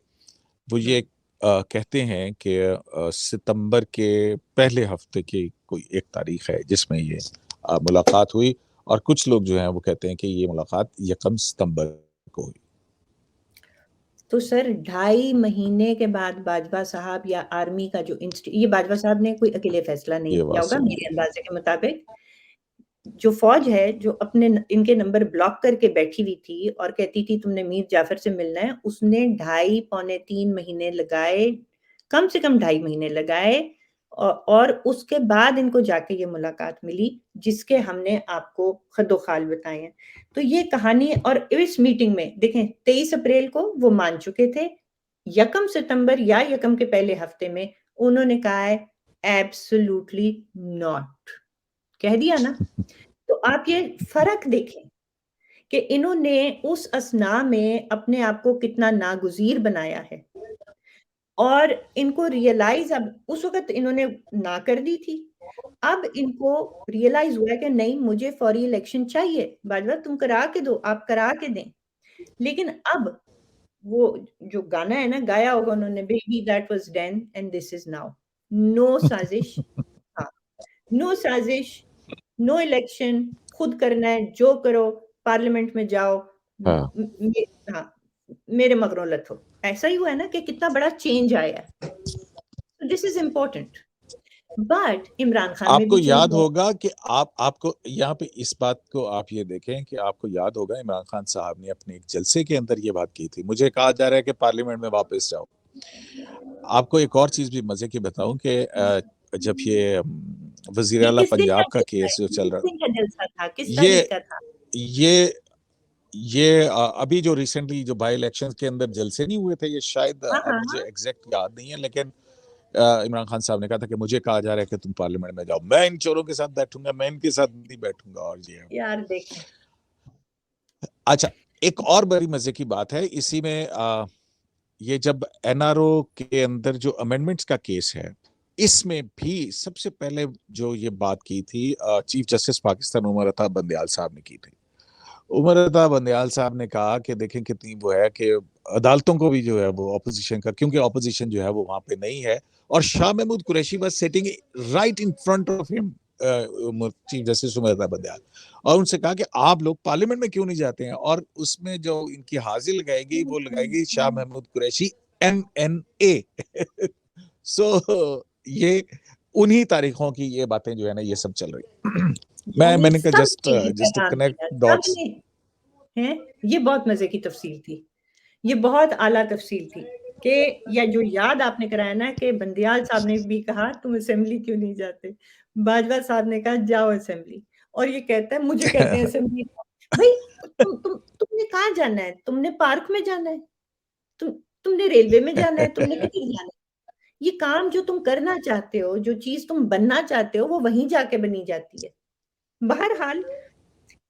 वो हुँ। ये कहते हैं कि सितंबर के पहले हफ्ते की कोई एक तारीख है जिसमें ये मुलाकात हुई, और कुछ लोग जो हैं वो कहते हैं कि ये मुलाकात यकम सितंबर को हुई। तो सर 2.5 महीने के बाद बाजवा साहब या आर्मी का जो ये बाजवा साहब ने कोई अकेले फैसला नहीं ये किया बात होगा सही मेरे है। अंदाज़े के मुताबिक। जो फ़ौज है, जो अपने इनके नंबर ब्लॉक करके बैठी हुई थी और कहती थी तुमने मीर जाफ़र से मिलना है, उसने ढाई पौने 3 महीने लगाए, कम से कम 2.5 महीने लगाए, और उसके बाद इनको जाके ये मुलाकात मिली, जिसके हमने आपको खद्दो-खाल बताए हैं। तो ये कहानी, और इस मीटिंग में देखें 23 अप्रैल को वो मान चुके थे, यकम सितंबर या यकम के पहले हफ्ते में उन्होंने कहा है एब्सोल्युटली नॉट, कह दिया ना। तो आप ये फ़र्क देखें कि इन्होंने उस असना में अपने आप को कितना नागुज़ीर बनाया है और इनको रियलाइज़ अब उस वक़्त इन्होंने ना कर दी थी। अब इनको रियलाइज़ हुआ है कि नहीं मुझे फौरी इलेक्शन चाहिए, बाजवा तुम करा के दो, आप करा के दें। लेकिन अब वो जो गाना है ना गाया होगा उन्होंने baby that was then and this is now. No साज़िश हाँ, नो साज़िश, नो इलेक्शन, खुद करना है, जो करो, पार्लियामेंट में जाओ, म हाँ। म मे हाँ, मेरे मगरों लथो। ऐसा ही हुआ है ना कि कितना बड़ा चेंज आया है। This is important, but Imran Khan में आपको भी चेंज याद है। होगा कि आपको यहाँ पे इस बात को आप ये देखें कि आपको याद होगा इमरान खान साहब ने अपने एक जलसे के अंदर ये बात की थी, मुझे कहा जा रहा है कि पार्लियामेंट में वापस जाओ। आपको एक और चीज़ भी मज़े की बताऊँ कि जब ये वज़ीर ये आला किस दिन का पंजाब का जलसा है? केस जो ये चल किस रहा दिन का जलसा था? किस ये तारीख का था? ये ये अभी जो रिसेंटली जो बाई इलेक्शंस के अंदर जलसे नहीं हुए थे, ये शायद हाँ, अब हाँ, मुझे हाँ। एग्ज़ैक्ट याद नहीं है, लेकिन इमरान खान साहब ने कहा था कि मुझे कहा जा रहा है कि तुम पार्लियामेंट में जाओ, मैं इन चोरों के साथ बैठूँगा, मैं इनके साथ नहीं बैठूँगा और ये है। यार देखें। अच्छा, एक और बड़ी मज़े की बात है इसी में ये जब एनआरओ के अंदर जो अमेंडमेंट्स का केस है, इसमें भी सबसे पहले जो ये बात की थी चीफ जस्टिस पाकिस्तान उमर अता बंदयाल साहब ने की थी। उमर अता बंदयाल साहब ने कहा कि देखें कितनी वो है कि अदालतों को भी जो है वो ऑपोजिशन का, क्योंकि ऑपोजिशन जो है वो वहां पे नहीं है, और Shah Mahmood Qureshi was sitting right in front of him, chief justice Umar Ata Bandial, और उनसे कहा कि आप लोग पार्लियामेंट में क्यों नहीं जाते हैं, और उसमें जो इनकी हाजिर लगाएगी वो लगाएगी शाह महमूद कुरैशी MNA। सो ये उन्हीं तारीखों की ये बातें जो है ना ये सब चल रही। यानी मैंने कहा जस्ट सबने ये जस्ट टू पैगाम कनेक्ट दिया, डॉट्स। सबने, हैं? ये बहुत मज़े की तफ़सील थी। ये बहुत आला तफ़सील थी कि या जो याद आपने कराया ना कि बंदियाल साहब ने भी कहा तुम असेंबली क्यों नहीं जाते? बाजवा साहब ने कहा जाओ असेंबली, और ये कहता है मुझे कहते हैं असेंबली जाओ। भई तुमने कहाँ जाना है? तुमने पार्क में जाना है? तुम तुमने रेलवे में जाना है? तुमने किधर जाना है? ये काम जो तुम करना चाहते हो, जो चीज़ तुम बनना चाहते हो, वो वहीं जाके बनी जाती है। बहरहाल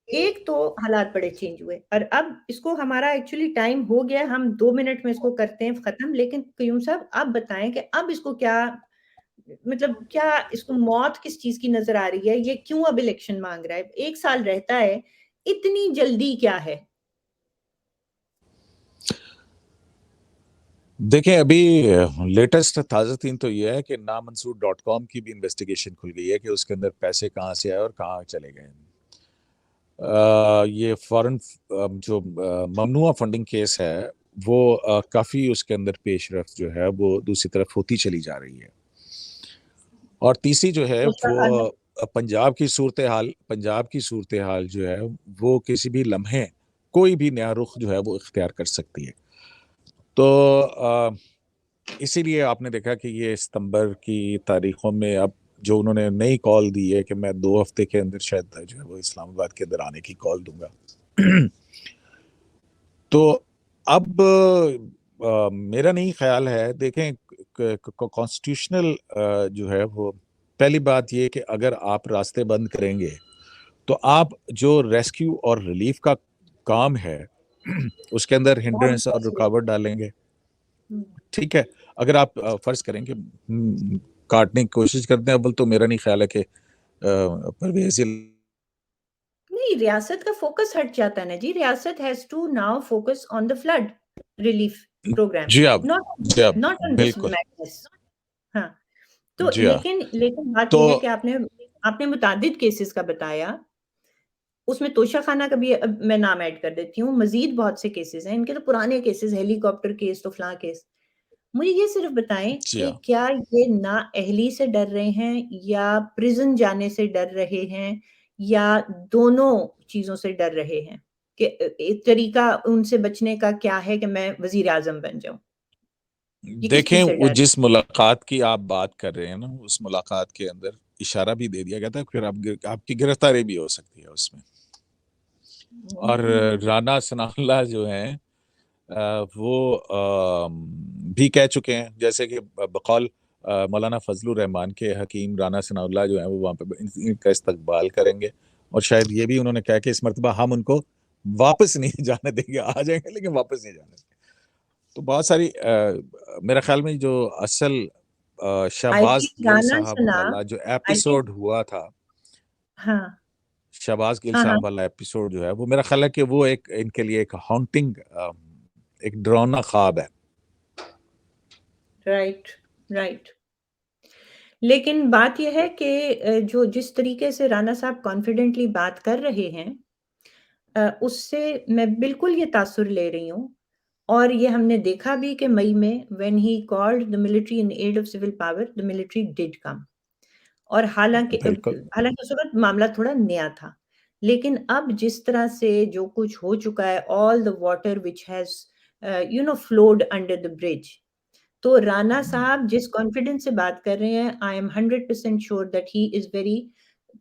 एक तो हालात बड़े चेंज हुए और अब इसको हमारा एक्चुअली टाइम हो गया है, हम 2 मिनट में इसको करते हैं खत्म, लेकिन कयूम साहब आप बताएँ कि अब इसको क्या, मतलब क्या इसको मौत किस चीज़ की नज़र आ रही है? ये क्यों अब इलेक्शन माँग रहा है? 1 साल रहता है, इतनी जल्दी क्या है? देखें अभी लेटेस्ट ताज़ा-तीन तो ये है कि नामंसूर.com की भी इन्वेस्टिगेशन खुल गई है कि उसके अंदर पैसे कहाँ से आए और कहाँ चले गए। ये फॉरेन जो ममनुआ फंडिंग केस है वो काफ़ी उसके अंदर पेशरफ्त जो है वो दूसरी तरफ होती चली जा रही है। और तीसरी जो है तोशा वो खाना पंजाब की सूरत हाल जो है वो किसी भी लम्हे कोई भी नया रुख जो है वो इख्तियार कर सकती है। तो इसीलिए आपने देखा कि ये सितंबर की तारीखों में अब जो उन्होंने नई कॉल दी है कि मैं 2 हफ्ते के अंदर शायद जो है वो इस्लामाबाद के अंदर आने की कॉल दूंगा। तो अब मेरा नहीं ख्याल है, देखें कॉन्स्टिट्यूशनल जो है वो पहली बात ये कि अगर आप रास्ते बंद करेंगे तो आप जो रेस्क्यू और रिलीफ का काम है उसके अंदर बहुत हिंड्रेंस और मुतासिर रुकावट डालेंगे। हुँ। ठीक है, अगर आप फर्ज करें कि काटने की कोशिश करते हैं, अव्वल तो मेरा नहीं ख्याल है कि परवेज़ नहीं, रियासत का फ़ोकस हट जाता है ना जी, रियासत has to now focus on the flood relief programme, जी हाँ, जी हाँ, नॉट ऑन दिस बिल्कुल। मैडनेस। हाँ, तो जी हाँ, लेकिन बात तो ये है कि आपने आपने मुतादिद केसेज़ का बताया, उसमें तोशा खाना का भी अब मैं नाम ऐड कर देती हूँ, मज़ीद बहुत से केसेज़ हैं, इनके तो पुराने केसेज़, हेलीकॉप्टर केस, तो फलाँ केस। मुझे ये सिर्फ़ बताएँ जी कि हाँ। क्या ये नाअहली से डर रहे हैं या प्रिज़न जाने से डर रहे हैं या दोनों चीज़ों से डर रहे हैं? कि एक तरीका उनसे बचने का क्या है कि मैं वज़ीर-ए-आज़म बन जाऊँ? ये किस देखें, चीज़ से वो डर है? जिस मुलाकात की आप बात कर रहे हैं ना, उस मुलाकात के अंदर इशारा भी दे दिया गया था, फिर आपकी गिरफ्तारी भी हो सकती है उसमें। और राना सनाउल्लाह जो हैं वो भी कह चुके हैं, जैसे कि बकौल मौलाना फजलुर रहमान के हकीम राना सनाउल्लाह जो है वो वहाँ पे इनका इस्तकबाल करेंगे, और शायद ये भी उन्होंने कहा कि इस मरतबा हम उनको वापस नहीं जाने देंगे, आ जाएंगे लेकिन वापस नहीं जाने देंगे। तो बहुत सारी मेरा ख्याल में जो असल आई शहबाज थिंक गिल गाना साहब सुना। वाला जो आई थिंक एपिसोड हुआ था, हाँ, शहबाज गिल हाँ, हाँ, साहब वाला एपिसोड जो है वो मेरा ख्याल है कि वो एक इनके लिए एक हॉन्टिंग, एक डरावना ख्वाब है। Right, right. लेकिन बात ये है कि जो जिस तरीके से राना साहब कॉन्फिडेंटली बात कर रहे हैं, उससे मैं बिल्कुल ये तासुर ले रही हूँ। और ये हमने देखा भी कि मई में when he called the military in aid of civil power, the military did come. और बिल्कुल। हालाँकि उस वक़्त मामला थोड़ा नया था। लेकिन अब जिस तरह से जो कुछ हो चुका है, all the water which has flowed under the bridge. तो राना साहब जिस कॉन्फिडेंस से बात कर रहे हैं, I am 100% sure that he is very,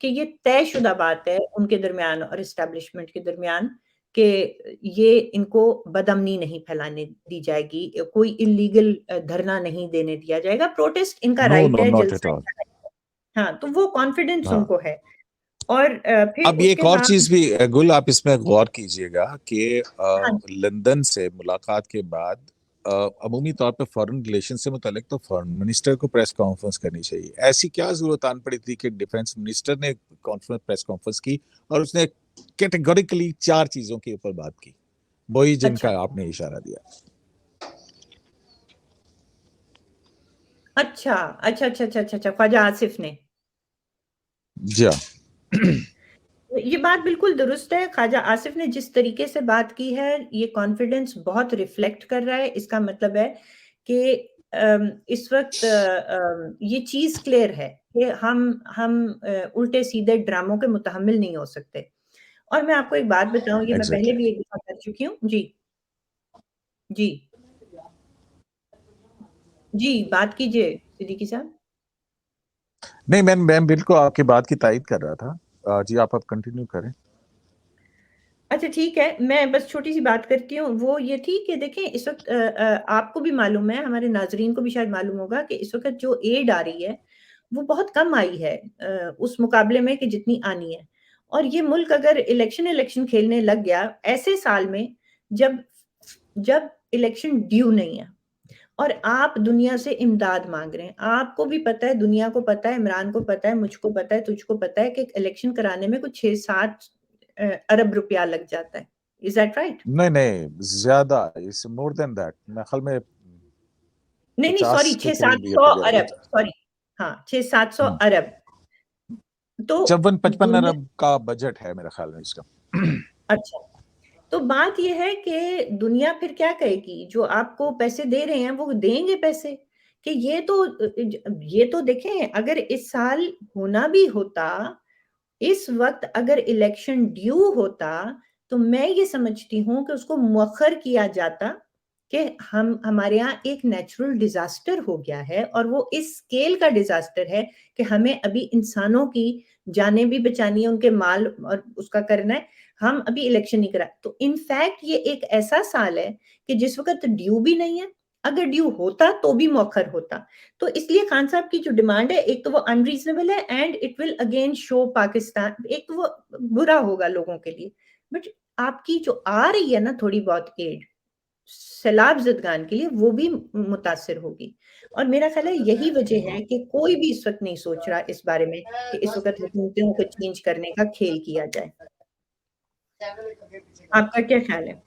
कि ये तयशुदा बात है उनके दरमियान और एस्टेब्लिशमेंट के दरमियान, कि ये इनको बदअमनी नहीं फैलाने दी जाएगी, कोई इल्लीगल धरना नहीं देने दिया जाएगा, प्रोटेस्ट इनका नो राइट नो है, नॉट एट जलसा ऑल। इनका राइट है। हाँ, तो वो कॉन्फिडेंस हाँ। उनको है। और फिर अब ये एक उसके और बाद चीज भी गुल, आप इसमें गौर कीजिएगा कि हाँ, लंदन से मुलाकात के बाद अमूमी तौर पे फॉरेन रिलेशन से मुतालिक तो फॉरेन मिनिस्टर को प्रेस कॉन्फ्रेंस करनी चाहिए। ऐसी क्या जरूरत आन पड़ी थी कि डिफेंस मिनिस्टर ने प्रेस कॉन्फ्रेंस की और उसने कैटेगोरिकली 4 चीजों के ऊपर बात की, वही अच्छा, जिनका आपने इशारा दिया। अच्छा, अच्छा, अच्छा, अच्छा, अच्छा, अच्छा, ख्वाजा आसिफ ने। जी हाँ। ये बात बिल्कुल दुरुस्त है। ख्वाजा आसिफ ने जिस तरीके से बात की है, ये कॉन्फिडेंस बहुत रिफ्लेक्ट कर रहा है। इसका मतलब है कि इस वक़्त ये चीज़ क्लियर है कि हम उल्टे-सीधे ड्रामों के मुतहम्मिल नहीं हो सकते। और मैं आपको एक बात बताऊँ, ये मैं पहले एग्जैक्टली। भी एक दफ़ा कर चुकी हूँ। जी, जी, जी, बात कीजिए सिद्दीकी साहब। नहीं, मैं बिल्कुल आपकी बात की तायद कर रहा था। जी आप अब कंटिन्यू करें। अच्छा ठीक है, मैं बस छोटी-सी बात करती हूँ, वो ये थी कि देखें इस वक़्त आपको भी मालूम है, हमारे नाज़रीन को भी शायद मालूम होगा कि इस वक़्त जो एड आ रही है, वो बहुत कम आई है उस मुकाबले में कि जितनी आनी है। और ये मुल्क अगर इलेक्शन खेलने लग गया, ऐसे साल में जब जब इलेक्शन ड्यू नहीं है और आप दुनिया से इमदाद माँग रहे हैं, आपको भी पता है, दुनिया को पता है, इमरान को पता है, मुझको पता है, तुझको पता है कि इलेक्शन कराने में कुछ 6-7 अरब रुपया लग जाता है। Is that right? नहीं नहीं, ज्यादा, इट्स मोर देन दैट। मैं ख्याल में नहीं, नहीं, सॉरी, 50 के करीब ये 6-700 फिगर है। अरब, सॉरी। हाँ, 6-700 हम्म। अरब। तो 54-55 दुनिया अरब का बजट है मेरे ख्याल में इसका। अच्छा, तो बात ये है कि दुनिया फिर क्या कहेगी? जो आपको पैसे दे रहे हैं, वो देंगे पैसे, कि ये तो देखें, अगर इस साल होना भी होता, इस वक़्त अगर इलेक्शन ड्यू होता, तो मैं ये समझती हूँ कि उसको मौख़र किया जाता कि हम हमारे यहाँ एक नेचुरल डिज़ास्टर हो गया है और वो इस स्केल का डिज़ास्टर है कि हमें अभी इंसानों की जानें भी बचानी है, उनके माल और उसका करना है, हम अभी इलेक्शन नहीं करा। तो इन फैक्ट ये एक ऐसा साल है कि जिस वक़्त ड्यू भी नहीं है, अगर ड्यू होता तो भी मौख़र होता। तो इसलिए खान साहब की जो डिमांड है, एक तो वो अनरीज़नेबल है and it will again show Pakistan, एक तो वो बुरा होगा लोगों के लिए। बट आपकी जो आ रही है ना थोड़ी बहुत एड, सैलाब ज़दगान के लिए, वो भी मुतासिर होगी। और मेरा ख़्याल है यही वजह है कि कोई भी इस वक़्त नहीं सोच रहा इस बारे में कि इस वक़्त हुकूमतों को चेंज करने का खेल किया जाए। आपका क्या ख़्याल है?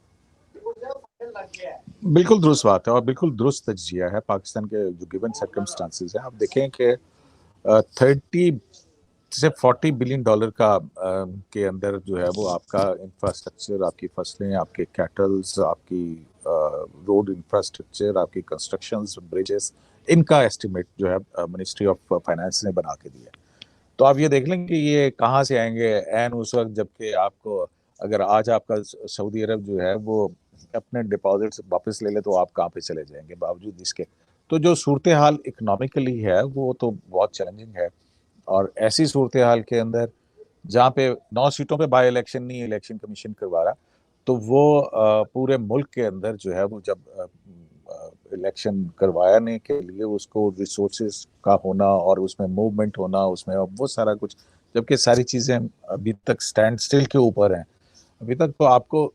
बिल्कुल दुरुस्त बात है और बिल्कुल दुरुस्त तज्जिया है पाकिस्तान के जो गिवन सर्कमस्टांसेस हैं। आप देखें कि 30 से 40 बिलियन डॉलर का के अंदर जो है वो आपका इंफ्रास्ट्रक्चर, आपकी फसलें, आपके कैटल्स, आपकी रोड इंफ्रास्ट्रक्चर, आपकी कंस्ट्रक्शंस, ब्रिजेस, इनका एस्टिमेट जो है मिनिस्ट्री ऑफ फाइनेंस ने बना के दिया। तो आप ये देख लें कि ये कहाँ से आएंगे एन उस वक्त जबकि आपको, अगर आज आपका सऊदी अरब जो है वो अपने डिपॉजिट्स वापस ले ले तो आप कहाँ पे चले जाएंगे बावजूद इसके। तो जो सूरत हाल इकोनॉमिकली है वो तो बहुत चैलेंजिंग है। और ऐसी सूरत हाल के अंदर जहाँ पे 9 सीटों पे बाई इलेक्शन नहीं इलेक्शन कमीशन करवा रहा, तो वो पूरे मुल्क के अंदर जो है वो जब इलेक्शन करवाने के लिए उसको रिसोर्सेज का होना और उसमें मूवमेंट होना, उसमें वो सारा कुछ, जबकि सारी चीजें अभी तक स्टैंड स्टिल के ऊपर हैं। अभी तक तो आपको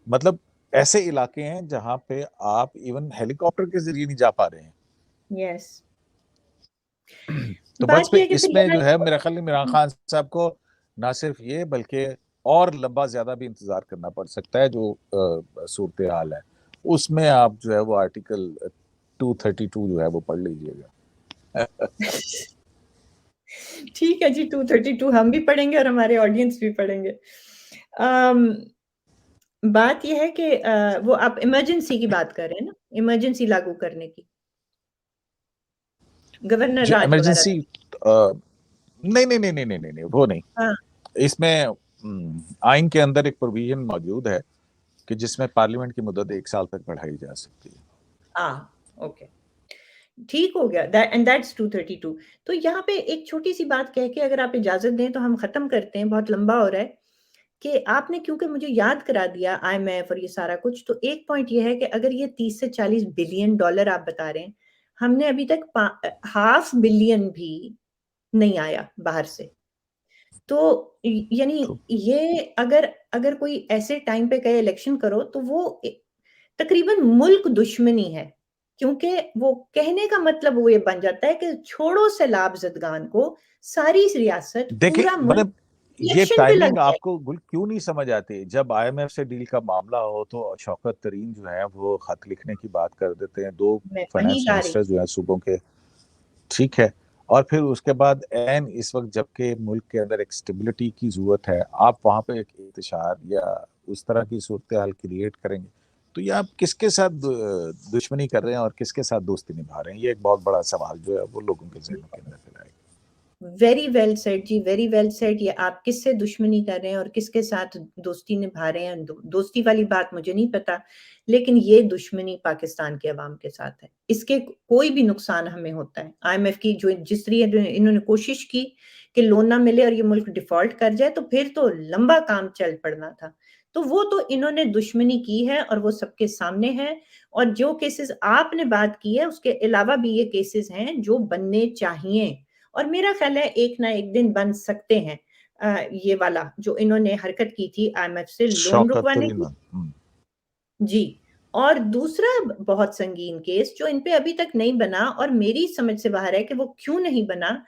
मतलब ऐसे इलाके हैं जहां पे आप इवन हेलीकॉप्टर के जरिए नहीं जा पा रहे हैं। यस। तो बस बात पे ये है कि फिर इसमें यहाँ जो है मेरा ख्याल है इमरान खान साहब को ना सिर्फ ये बल्कि और लंबा ज्यादा भी इंतजार करना पड़ सकता है। जो सूरत हाल है उसमें आप जो है वो आर्टिकल 232 जो है वो पढ़ लीजिएगा। ठीक है जी, 232 हम भी पढ़ेंगे और हमारे ऑडियंस भी पढ़ेंगे। अम, बात ये है कि वो आप इमरजेंसी की बात कर रहे हैं ना? इमरजेंसी लागू करने की। गवर्नर जो राज वगैरह। इमरजेंसी, नहीं नहीं नहीं नहीं नहीं नहीं नहीं, वो नहीं। हाँ, इसमें आइन के अंदर एक प्रोविजन मौजूद है कि जिसमें पार्लियामेंट की मुद्दत 1 साल तक बढ़ाई जा सकती है। ओके। ठीक हो गया, दैट एंड दैट्स 232। तो यहाँ पे एक छोटी-सी बात कह के अगर आप इजाज़त दें तो हम ख़त्म करते हैं, बहुत लंबा हो रहा है, कि आपने क्योंकि मुझे याद करा दिया आईएमएफ और ये सारा कुछ, तो एक पॉइंट ये है कि अगर ये 30 से 40 बिलियन डॉलर आप बता रहे हैं, हमने अभी तक हाफ बिलियन भी नहीं आया बाहर से। तो यानी तो ये अगर अगर कोई ऐसे टाइम पे कहे इलेक्शन करो तो वो तकरीबन मुल्क दुश्मनी है, क्योंकि वो कहने का मतलब वो ये बन जाता है कि छोड़ो सैलाब ज़दगान को, सारी रियासत, देखिए पूरा मुल्क मतलब ये इलेक्शन पे लग टाइमिंग जाए। आपको क्यों नहीं समझ आती? जब आईएमएफ से डील का मामला हो तो शौकत तरीन जो है वो खत लिखने की बात कर देते हैं, दो मैं वहीं फाइनेंस जा रही मिनिस्टर जो है सूबों के, ठीक है। और फिर उसके बाद एन इस वक्त जबकि मुल्क के अंदर एक स्टेबिलिटी की जरूरत है, आप वहां पे एक इंतशार या उस तरह की सूरत हाल क्रिएट करेंगे, तो ये आप किसके साथ दुश्मनी कर रहे हैं और किसके साथ दोस्ती निभा रहे हैं? ये एक बहुत बड़ा सवाल जो है वो लोगों के जहनों के अंदर फिर आएगा। वेरी वेल सेड जी, वेरी वेल सेड। ये आप किससे दुश्मनी कर रहे हैं और किसके साथ दोस्ती निभा रहे हैं, दोस्ती वाली बात मुझे नहीं पता, लेकिन ये दुश्मनी पाकिस्तान के अवाम के साथ है। इसके कोई भी नुकसान हमें होता है। आईएमएफ की जो जिस तरह इन्होंने कोशिश की कि लोन ना मिले और ये मुल्क डिफॉल्ट कर जाए, तो फिर तो लंबा काम चल पड़ना था। तो वो तो इन्होंने दुश्मनी की है और वो सबके सामने है। और जो केसेस आपने बात की है, उसके अलावा भी ये केसेस हैं जो बनने चाहिए, और मेरा ख्याल है एक ना एक दिन बन सकते हैं। ये वाला जो इन्होंने हरकत की थी आईएमएफ से लोन शौकत रुकवाने तरीन। की। जी। और दूसरा बहुत संगीन केस जो इन पे अभी तक नहीं बना और मेरी समझ से बाहर है कि वो क्यों नहीं बना,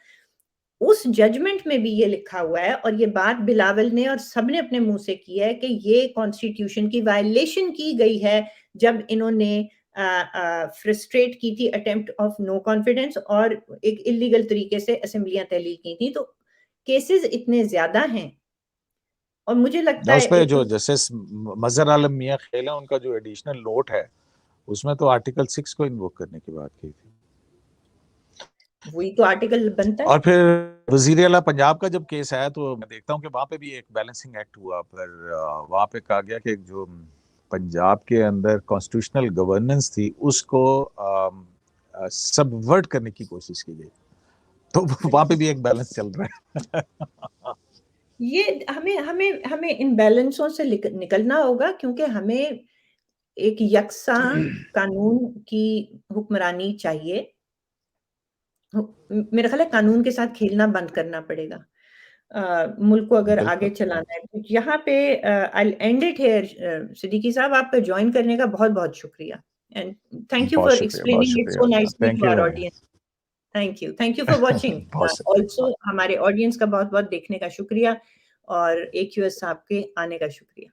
उस जजमेंट में भी ये लिखा हुआ है और ये बात बिलावल ने और सबने अपने मुंह से की है कि ये कॉन्स्टिट्यूशन की वायलेशन की गई है जब इन्होंने फ्रस्ट्रेट की थी अटेम्प्ट ऑफ नो कॉन्फिडेंस और एक इलीगल तरीके से असेंबलियां तहलील की थी। तो केसेस इतने ज्यादा हैं और मुझे लगता उस है पे एक जो जस्टिस मजहर आलम मियां खेल है उनका जो एडिशनल नोट है उसमें तो आर्टिकल 6 को इन्वोक करने की बात की थी। वही तो आर्टिकल बनता है। और फिर वजीर अला पंजाब का जब केस आया तो मैं देखता हूँ कि वहां पे भी एक बैलेंसिंग एक्ट हुआ, पर वहां पे कहा गया कि जो पंजाब के अंदर कॉन्स्टिट्यूशनल गवर्नेंस थी उसको सबवर्ट करने की कोशिश की गई, तो वहां पे भी एक बैलेंस चल रहा है। ये हमें हमें हमें इन बैलेंसों से निकलना होगा, क्योंकि हमें एक यकसा कानून की हुक्मरानी चाहिए। मेरा ख्याल है कानून के साथ खेलना बंद करना पड़ेगा मुल्क को अगर आगे बिल्कुल। चलाना है। तो यहाँ पे I end it here. Siddiqui साहब, आपका ज्वाइन करने का बहुत-बहुत शुक्रिया एंड थैंक यू बहुत फॉर शुक्रिया, बहुत एक्सप्लेनिंग इट सो शुक्रिया। Nicely thank to our you. Audience. Thank you for watching. बहुत शुक्रिया। आल्सो हमारे ऑडियंस का बहुत-बहुत देखने का शुक्रिया और एक्यूएस साहब के आने का शुक्रिया।